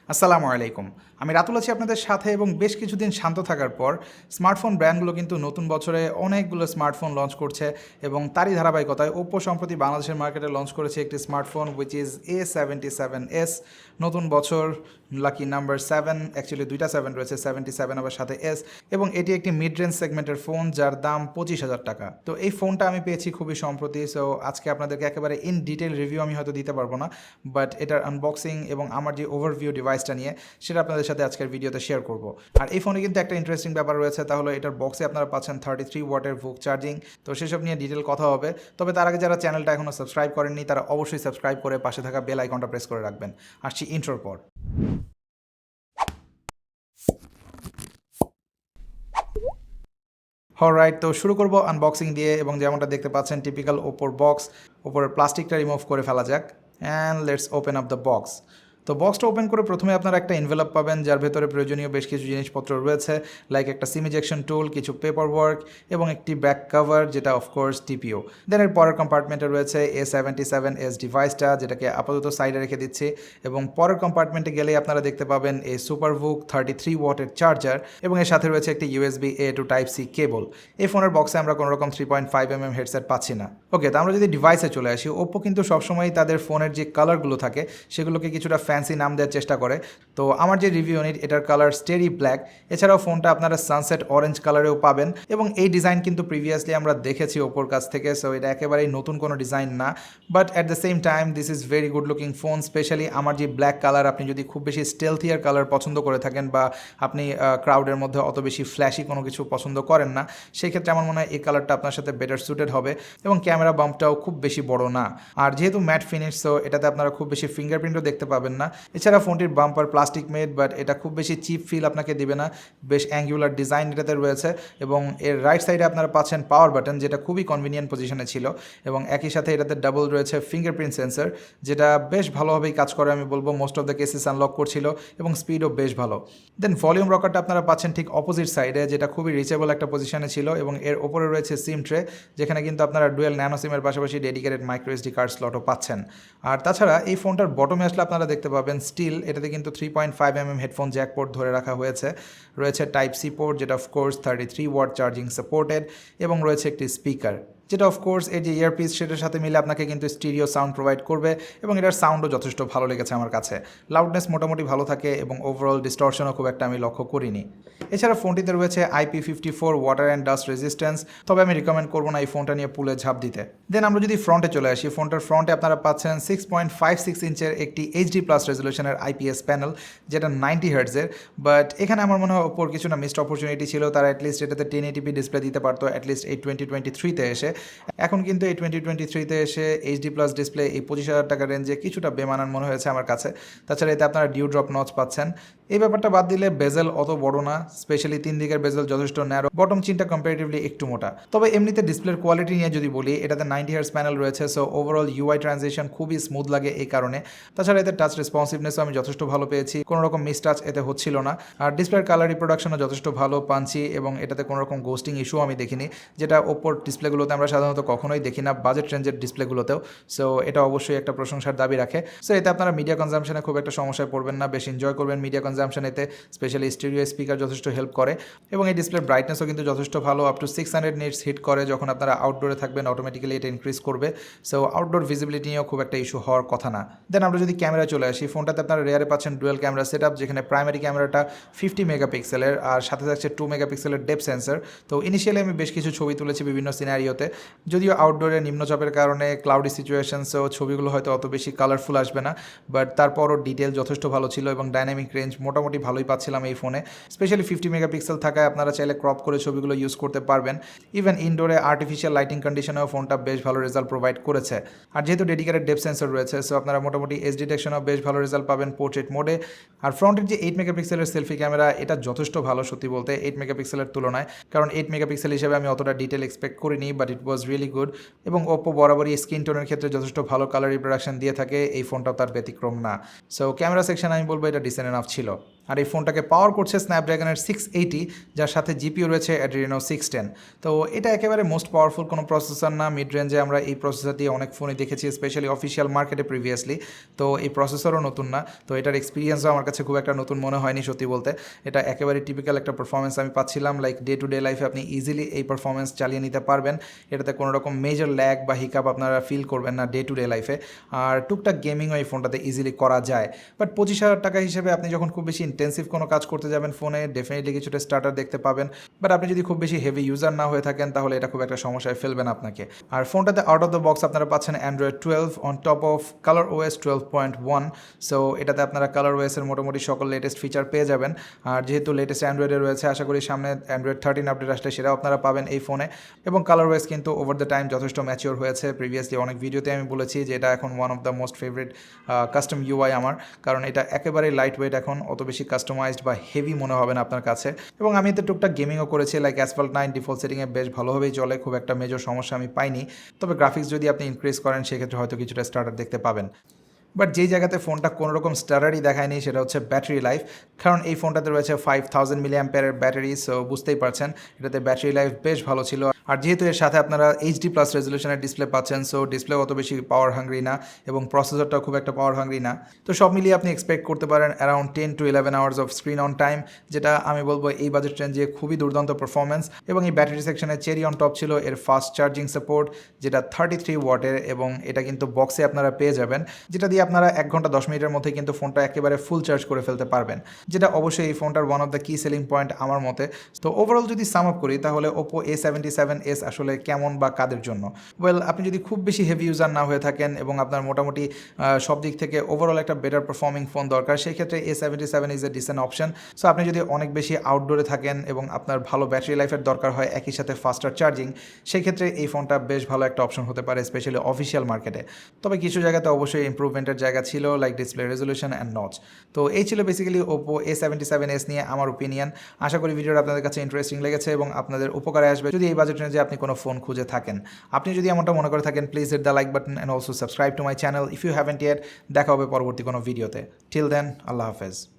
আসসালামু আলাইকুম। আমি রাতুল আছি আপনাদের সাথে এবং বেশ কিছুদিন শান্ত থাকার পর স্মার্টফোন ব্র্যান্ডগুলো কিন্তু নতুন বছরে অনেকগুলো স্মার্টফোন লঞ্চ করছে এবং তারই ধারাবাহিকতায় ওপ্পো সম্প্রতি বাংলাদেশের মার্কেটে লঞ্চ করেছে একটি স্মার্টফোন উইচ ইজ A77s। নতুন বছর, লাকি নাম্বার 7, অ্যাকচুয়ালি দুইটা 7 রয়েছে, 77 আবার সাথে এস, এবং এটি একটি মিড রেঞ্জ সেগমেন্টের ফোন যার দাম 25,000 টাকা। তো এই ফোনটা আমি পেয়েছি খুবই সম্প্রতি, সো আজকে আপনাদেরকে একেবারে ইন ডিটেল রিভিউ আমি হয়তো দিতে পারবো না, বাট এটার আনবক্সিং এবং আমার যে ওভারভিউ ডিভাইসটা নিয়ে সেটা আপনাদের সাথে আজকের ভিডিওতে শেয়ার করব। আর এই ফোনে কিন্তু একটা ইন্টারেস্টিং ব্যাপার রয়েছে, তাহলে এটার বক্সে আপনারা পাচ্ছেন 33 ওয়াটের ভুক চার্জিং। তো সেসব নিয়ে ডিটেল কথা হবে, তবে তার আগে যারা চ্যানেলটা এখনও সাবস্ক্রাইব করেননি তারা অবশ্যই সাবস্ক্রাইব করে পাশে থাকা বেল আইকনটা প্রেস করে রাখবেন। আসছি ইন্ট্রোর পর। অলরাইট, তো শুরু করব আনবক্সিং দিয়ে, এবং যেমনটা দেখতে পাচ্ছেন টিপিক্যাল ওপোর বক্স, ওপরের প্লাস্টিকটা রিমুভ করে ফেলা যাক and let's open up the box. তো বক্সটা ওপেন করে প্রথমে আপনারা একটা এনভেলপ পাবেন যার ভেতরে প্রয়োজনীয় বেশ কিছু জিনিসপত্র রয়েছে, লাইক একটা সিম ইজেকশন টুল, কিছু পেপার ওয়ার্ক এবং একটি ব্যাক কভার যেটা অফকোর্স টিপিও। দেন এর পরের কম্পার্টমেন্টে রয়েছে A77s ডিভাইসটা, যেটাকে আপাতত সাইডে রেখে দিচ্ছি, এবং পরের কম্পার্টমেন্টে গেলেই আপনারা দেখতে পাবেন এই সুপারভুক 33 ওয়াটের চার্জার, এবং এর সাথে রয়েছে একটি USB-A to Type-C কেবল। এই ফোনের বক্সে আমরা কোনো রকম 3.5mm হেডসেট পাচ্ছি না। ওকে, তো আমরা যদি ডিভাইসে চলে আসি, ওপ্পো কিন্তু সবসময়ই তাদের ফোনের যে কালারগুলো থাকে সেগুলোকে কিছুটা ফ্যান্সি নাম দেওয়ার চেষ্টা করে। তো আমার যে রিভিউ ইউনিট, এটার কালার স্টেরি ব্ল্যাক, এছাড়াও ফোনটা আপনারা সানসেট অরেঞ্জ কালারেও পাবেন, এবং এই ডিজাইন কিন্তু প্রিভিয়াসলি আমরা দেখেছি ওপ্পোর কাছ থেকে, সো এটা একেবারেই নতুন কোনো ডিজাইন না, but at the same time this is very good looking phone. Specially আমার যে ব্ল্যাক কালার, আপনি যদি খুব বেশি স্টেলথিয়ার কালার পছন্দ করে থাকেন বা আপনি ক্রাউডের মধ্যে অত বেশি ফ্ল্যাশি কোনো কিছু পছন্দ করেন না, সেই ক্ষেত্রে আমার মনে হয় এই কালারটা আপনার সাথে বেটার সুটেড হবে, এবং ক্যামেরা বাম্পটাও খুব বেশি বড় না। আর যেহেতু ম্যাট ফিনিশ, সো এটাতে আপনারা খুব বেশি ফিঙ্গারপ্রিন্টও দেখতে পাবেন না। এছাড়া ফোনটির বাম্পার প্লাস্টিক মেড, বাট এটা খুব বেশি চিপ ফিল আপনাকে দেবে না, বেশ অ্যাঙ্গুলার ডিজাইন এটাতে রয়েছে, এবং এর রাইট সাইডে আপনারা পাচ্ছেন পাওয়ার বাটন, যেটা খুবই কনভিনিয়েন্ট পজিশনে ছিল, এবং একই সাথে এটাতে ডাবল রয়েছে ফিঙ্গারপ্রিন্ট সেন্সর, যেটা বেশ ভালোভাবেই কাজ করে আমি বলবো। Most of the cases unlock করছিল, এবং স্পিডও বেশ ভালো। দেন ভলিউম রকারটা আপনারা পাচ্ছেন ঠিক অপোজিট সাইডে, যেটা খুবই রিচেবল একটা পজিশনে ছিল, এবং এর ওপরে রয়েছে সিম ট্রে, যেখানে কিন্তু আপনারা ডুয়েল ন্যানো সিমের পাশাপাশি ডেডিকেটেড মাইক্রো এসডি কার্ড স্লটও পাচ্ছেন। আর তাছাড়া এই ফোনটার বটমে আসলে আপনারা দেখতে পাবেন স্টিল এটাতে কিন্তু 3.5mm হেডফোন জ্যাক পোর্ট ধরে রাখা হয়েছে, রয়েছে Type-C পোর্ট, যেটা অফকোর্স 33 ওয়াট চার্জিং সাপোর্টেড, এবং রয়েছে একটি স্পিকার, যেটা অফকোর্স এই যে ইয়ারপিস সেটার সাথে মিলে আপনাকে কিন্তু স্টিরিও সাউন্ড প্রোভাইড করবে, এবং এটার সাউন্ডও যথেষ্ট ভালো লেগেছে আমার কাছে। লাউডনেস মোটামুটি ভালো থাকে, এবং ওভারঅল ডিস্টরশনও খুব একটা আমি লক্ষ্য করিনি। এছাড়া ফোনটিতে রয়েছে IP54 water and dust resistance, তবে আমি রিকমেন্ড করবো না এই ফোনটা নিয়ে পুলে ঝাঁপ দিতে। দেন আমরা যদি ফ্রন্টে চলে আসি, ফোনটার ফ্রন্টে আপনারা পাচ্ছেন 6.56 ইঞ্চের একটি HD+ রেজলিউশনের IPS প্যানেল, যেটা 90 হার্টজের, বাট এখানে আমার মনে হয় ওপর কিছু না মিসড অপরচুনিটি ছিল, তারা অ্যাটলিস্ট এটাতে 1080p ডিসপ্লে দিতে পারতো অ্যাটলিস্ট এই 2023-তে এসে। এখন কিন্তু এই 2023-তে এসে HD+ ডিসপ্লে এই 25,000 টাকার রেঞ্জে কিছুটা বেমানান মনে হয়েছে আমার কাছে। তাছাড়া এতে আপনারা ডিউ ড্রপ নচ পাচ্ছেন। এই ব্যাপারটা বাদ দিলে বেজেল অত বড় না, স্পেশালি 3 দিকের বেজেল যথেষ্ট ন্যারো, বটম চিনটা কম্পারেটিভলি একটু মোটা। তবে এমনিতে ডিসপ্লের কোয়ালিটি নিয়ে যদি বলি, এটাতে 90 হার্টজ প্যানেল রয়েছে, সো ওভারঅল UI ট্রানজিশন খুবই স্মুথ লাগে এই কারণে। তাছাড়া এতে টাচ রেসপন্সিভনেসও আমি যথেষ্ট ভালো পেয়েছি, কোনো রকম মিস টাচ এতে হচ্ছিল না। আর ডিসপ্লের কালার রিপ্রোডাকশনও যথেষ্ট ভালো, পাঞ্চি, এবং এটাতে কোনো রকম গোস্টিং ইস্যু আমি দেখিনি, যেটা ওপোর ডিসপ্লেগুলোতে আমরা সাধারণত কখনোই দেখি না, বাজেট রেঞ্জের ডিসপ্লেগুলোতেও। সো এটা অবশ্যই একটা প্রশংসার দাবি রাখে। সো এতে আপনারা মিডিয়া কনজাম্পশনে খুব একটা সমস্যায় পড়বেন না, বেশ এনজয় করবেন মিডিয়া কনজাম্পশন এতে। স্পেশালি স্টিরিও স্পিকার যথেষ্ট হেল্প করে, এবং এই ডিসপ্লের ব্রাইটনেসও কিন্তু যথেষ্ট ভালো, আপ টু 600 নিটস হিট করে। যখন আপনারা আউটডোরে থাকবেন অটোমেটিক্যালি এটা ইনক্রিজ করবে, সো আউটডোর ভিজিবিলিটি নিয়েও খুব একটা ইস্যু হওয়ার কথা না। দেন আমরা যদি ক্যামেরা চলে আসি, ফোনটাতে আপনারা রেয়ারে পাচ্ছেন ডুয়েল ক্যামেরা সেট আপ, যেখানে প্রাইমারি ক্যামেরাটা 50 মেগাপিক্সেলের, আর সাথে থাকছে 2 মেগাপিক্সেলের ডেপথ সেন্সর। তো ইনিশিয়ালি আমি বেশ কিছু ছবি তুলেছি বিভিন্ন সিনারিওতে, যদিও আউটডোরে নিম্নচাপের কারণে ক্লাউডি সিচুয়েশনসেও ছবিগুলো হয়তো অত বেশি কালারফুল আসবে না, বাট তারপরও ডিটেল যথেষ্ট ভালো ছিল, এবং ডাইনামিক রেঞ্জ মোটামুটি ভালোই পাচ্ছিলাম এই ফোনে। স্পেশালি 50 মেগাপিক্সেল থাকায় আপনারা চাইলে ক্রপ করে ছবিগুলো ইউজ করতে পারবেন। ইভেন ইনডোরে আর্টিফিশিয়াল লাইটিং কন্ডিশনেও ফোনটা বেশ ভালো রেজাল্ট প্রোভাইড করেছে। আর যেহেতু ডেডিকেটেড ডেপথ সেন্সর রয়েছে, সো আপনারা মোটামুটি এজ ডিটেকশনও বেশ ভালো রেজাল্ট পাবেন পোর্ট্রেট মোডে। আর ফ্রন্টের যে 8 মেগাপিক্সেলের সেলফি ক্যামেরা, এটা যথেষ্ট ভালো সত্যি বলতে 8 মেগাপিক্সেলের তুলনায়, কারণ 8 মেগাপিক্সেল হিসেবে আমি অতটা ডিটেল এক্সপেক্ট করিনি, but it was really good এবং ওপ্পো বরাবরই স্কিন টোনের ক্ষেত্রে যথেষ্ট ভালো কালার রিপ্রোডাকশন দিয়ে থাকে, এই ফোনটাও তার ব্যতিক্রম না। সো ক্যামেরা সেকশন আমি বলবো এটা ডিসেন্ট এনাফ ছিল। আর এই ফোনটাকে পাওয়ার করছে স্ন্যাপড্রাগনের 680, যার সাথে জিপিও রয়েছে অ্যাড্রিনো 610। তো এটা একেবারে মোস্ট পাওয়ারফুল কোনো প্রসেসর না, মিড রেঞ্জে আমরা এই প্রসেসর দিয়ে অনেক ফোনই দেখেছি, স্পেশালি অফিসিয়াল মার্কেটে প্রিভিয়াসলি। তো এই প্রসেসরও নতুন না, তো এটার এক্সপিরিয়েন্সও আমার কাছে খুব একটা নতুন মনে হয়নি সত্যি বলতে। এটা একেবারে টিপিক্যাল একটা পারফরমেন্স আমি পাচ্ছিলাম, লাইক ডে টু ডে লাইফে আপনি ইজিলি এই পারফরমেন্স চালিয়ে নিতে পারবেন। এটাতে কোনো রকম মেজর ল্যাগ বা হিকাপ আপনারা ফিল করবেন না ডে টু ডে লাইফে। আর টুকটাক গেমিংও এই ফোনটাতে ইজিলি করা যায়। বাট 25,000 টাকা হিসেবে আপনি যখন খুব বেশি ইন্টেন্সিভ কোনো কাজ করতে যাবেন ফোনে, ডেফিনেটলি কিছুটা স্টার্টার দেখতে পাবেন। বাট আপনি যদি খুব বেশি হেভি ইউজার না হয়ে থাকেন তাহলে এটা খুব একটা সমস্যায় ফেলবেন আপনাকে। আর ফোনটাতে আউট অফ দ্য বক্স আপনারা পাচ্ছেন Android 12 on top of colour OS 12.1। So এটাতে আপনারা কালার ওএসের মোটামুটি সকল লেটেস্ট ফিচার পেয়ে যাবেন। আর যেহেতু লেটেস্ট অ্যান্ড্রয়েডে রয়েছে, আশা করি সামনে অ্যান্ড্রয়েড 13 আপডেট আসলে সেটাও আপনারা পাবেন এই ফোনে। এবং কালার ওএস কিন্তু ওভার দ্য টাইম যথেষ্ট ম্যাচিওর হয়েছে। প্রিভিয়াসলি অনেক ভিডিওতে আমি বলেছি যে এটা এখন one of the most favourite custom UI আমার, কারণ এটা একেবারে লাইট ওয়েট, এখন অত বেশি কাস্টমাইজড বা হেভি মনে হবে না আপনার কাছে। এবং আমি এতে টুকটাক গেমিংও করেছি, লাইক অ্যাসফল্ট 9 ডিফল্ট সেটিংয়ে বেশ ভালোভাবেই চলে, খুব একটা মেজর সমস্যা আমি পাইনি। তবে গ্রাফিক্স যদি আপনি ইনক্রিজ করেন সেক্ষেত্রে হয়তো কিছুটা স্টার্টার দেখতে পাবেন। বাট যেই জায়গাতে ফোনটা কোনো রকম স্টারারই দেখায়নি সেটা হচ্ছে ব্যাটারি লাইফ, কারণ এই ফোনটাতে রয়েছে 5000 mAh ব্যাটারি। সো বুঝতেই পারছেন এটাতে ব্যাটারি লাইফ বেশ ভালো ছিল। আর যেহেতু এর সাথে আপনারা HD+ রেজলিউশনের ডিসপ্লে পাচ্ছেন, সো ডিসপ্লে অত বেশি পাওয়ার হাঙ্গ্রি না এবং প্রসেসরটাও খুব একটা পাওয়ার হাঙ্গ্রি না। তো সব মিলিয়ে আপনি এক্সপেক্ট করতে পারেন around 10 to 11 hours off screen on time, যেটা আমি বলবো এই বাজেট রেঞ্জে খুবই দুর্দান্ত পারফরমেন্স। এবং এই ব্যাটারি সেকশনে চেরি অন টপ ছিল এর ফাস্ট চার্জিং সাপোর্ট, যেটা 33 ওয়াটের, এবং এটা কিন্তু বক্সে আপনারা পেয়ে যাবেন, যেটা দিয়ে আপনারা 1 ঘন্টা 10 মিনিটের মধ্যে কিন্তু ফোনটা একেবারে ফুল চার্জ করে ফেলতে পারবেন, যেটা অবশ্যই এই ফোনটার ওয়ান অফ দ্য কি সেলিং পয়েন্ট আমার মতে। তো ওভারঅল যদি সাম আপ করি তাহলে OPPO A77s আসলে কেমন বা কাদের জন্য? ওয়েল, আপনি যদি খুব বেশি হেভি ইউজার না হয়ে থাকেন এবং আপনার মোটামুটি সব দিক থেকে ওভারঅল একটা বেটার পারফর্মিং ফোন দরকার, সেই ক্ষেত্রে A77 is a dissent option. So আপনি যদি অনেক বেশি আউটডোরে থাকেন এবং আপনার ভালো ব্যাটারি লাইফের দরকার হয়, একই সাথে ফাস্টার চার্জিং, সেই ক্ষেত্রে এই ফোনটা বেশ ভালো একটা অপশন হতে পারে, স্পেশালি অফিসিয়াল মার্কেটে। তবে কিছু জায়গাতে অবশ্যই ইম্প্রুভমেন্টের জায়গা ছিল, like display resolution and notch. তো এই ছিল বেসিক্যালি OPPO A77s নিয়ে আমার ওপিনিয়ন। আশা করি ভিডিওটা আপনাদের কাছে ইন্টারেস্টিং লেগেছে এবং আপনাদের উপকারে আসবে যদি এই বাজেট রেঞ্জে আপনি কোনো ফোন খুঁজে থাকেন। আপনি যদি এমনটা মনে করে থাকেন, please hit the like button and also subscribe to my channel if you haven't yet. দেখা হবে পরবর্তী কোনো ভিডিওতে। টিল দেন, আল্লাহ হাফেজ।